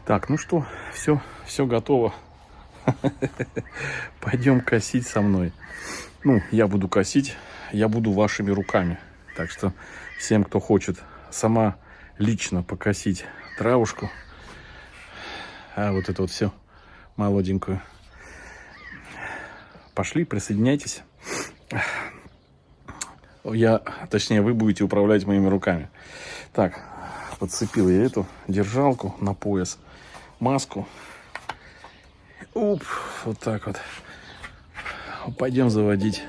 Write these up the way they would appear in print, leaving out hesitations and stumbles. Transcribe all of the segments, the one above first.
Так, ну что, все готово. Пойдем косить со мной. Ну, я буду косить, я буду вашими руками. Так что всем, кто хочет сама лично покосить травушку, а вот это вот все молоденькую, пошли, присоединяйтесь. Точнее, вы будете управлять моими руками. Так, подцепил я эту держалку на пояс, маску. Уп, вот так вот. Пойдем заводить.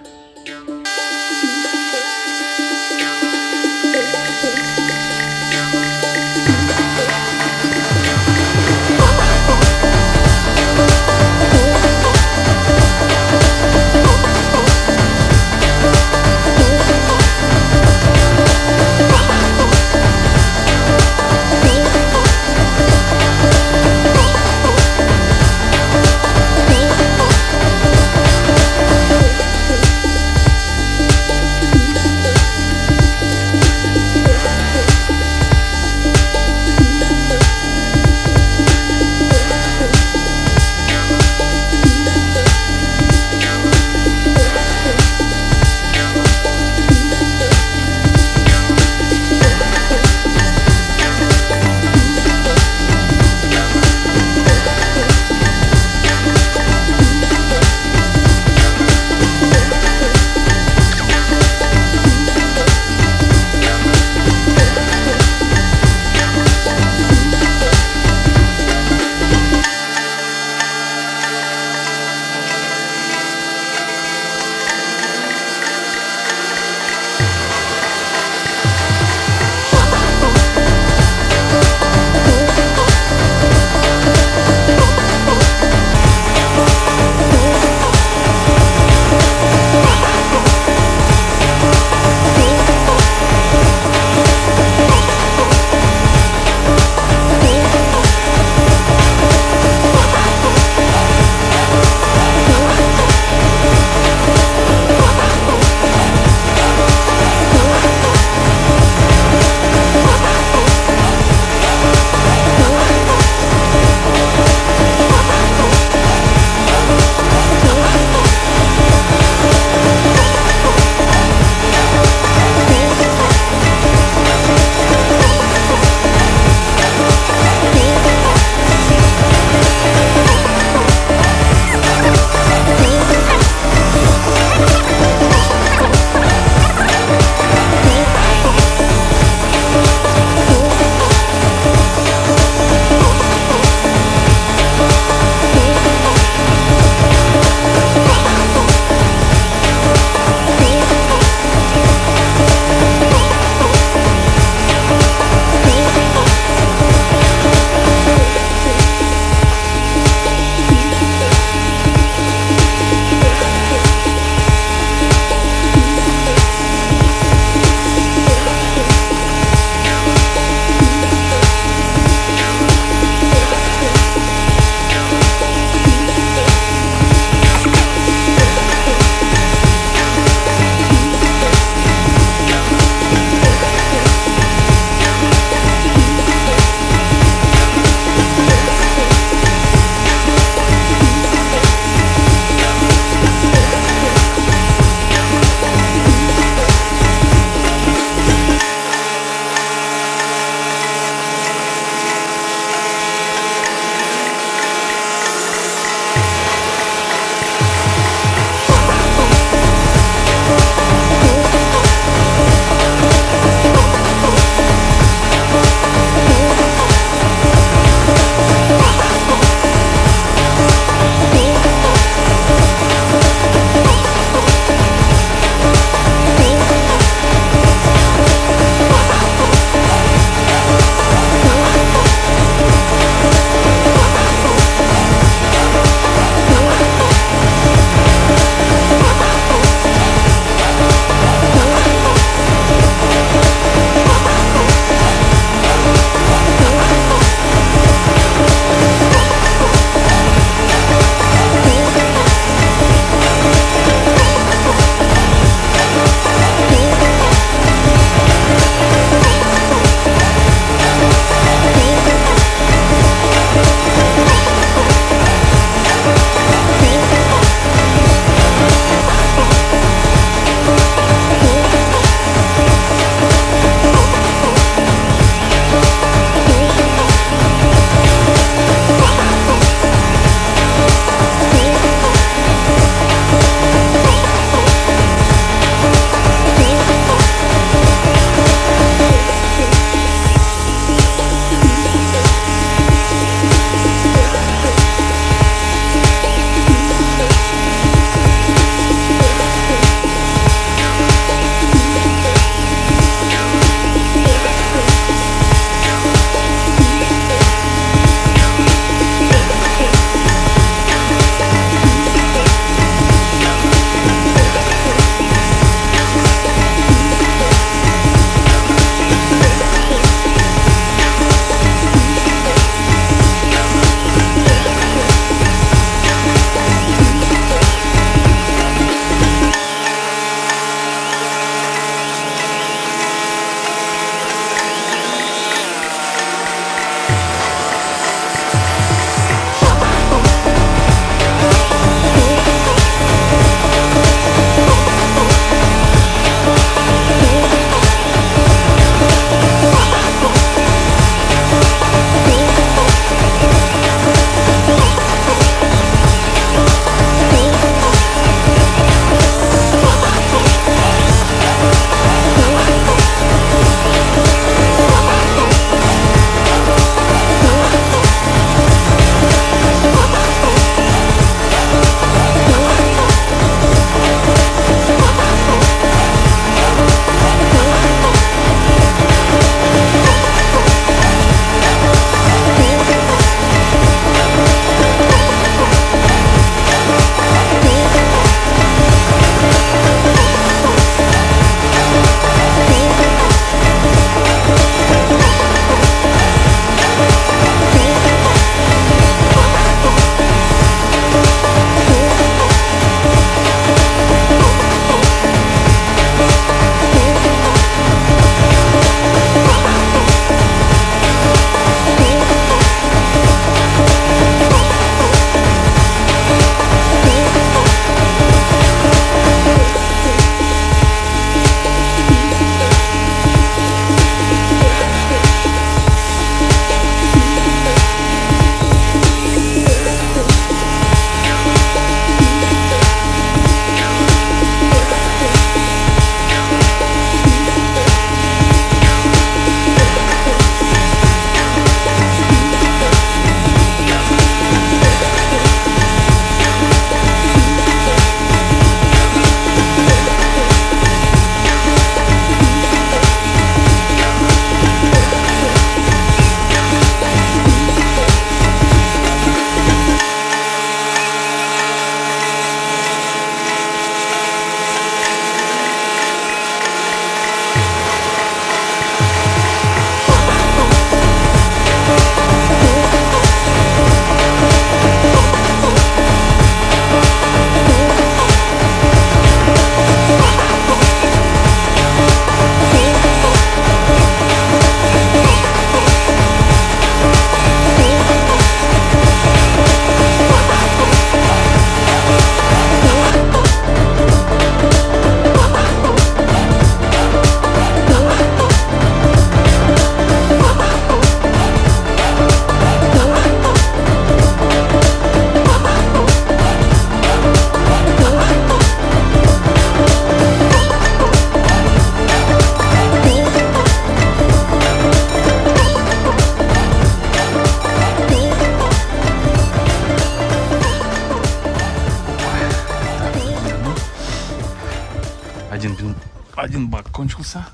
один бак кончился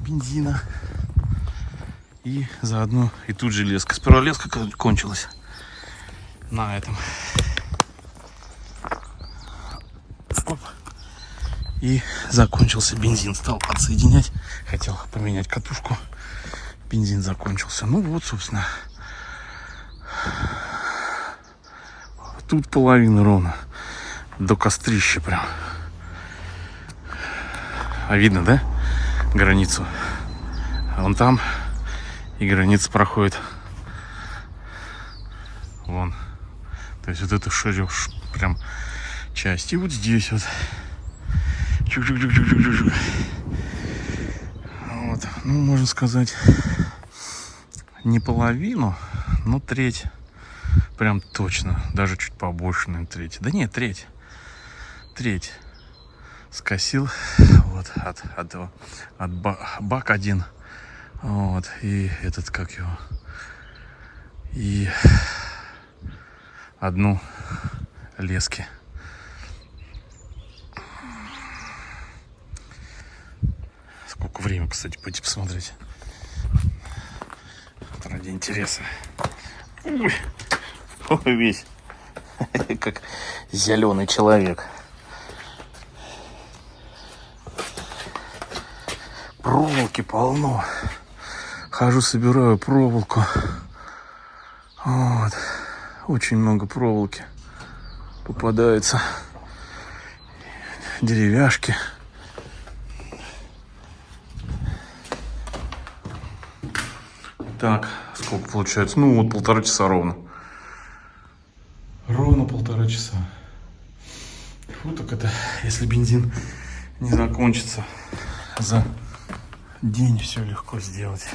бензина. И заодно и тут же леска. Сперва леска кончилась на этом. Оп. И закончился бензин. Стал подсоединять. Хотел поменять катушку. Бензин закончился. Ну вот, собственно. Тут половина ровно. До кострища прям. А видно, да? Границу. А вон там. И граница проходит. Вон. То есть вот это шарёшь прям часть. И вот здесь вот. Чук-чук-чук-чук-чук-чук. Вот. Ну, можно сказать, не половину, но треть. Прям точно. Даже чуть побольше, наверное, треть. Да нет, треть. Треть. Скосил. Вот. От бак один. Вот. И этот, как его. И одну лески. Сколько времени, кстати, пойти посмотреть. Ради интереса. Ой, весь как зеленый человек. Проволоки полно. Хожу, собираю проволоку. Вот. Очень много проволоки попадается. Деревяшки. Так, сколько получается? Ну, вот 1,5 часа ровно. Ровно 1,5 часа. Вот так это, если бензин не закончится, за день все легко сделать.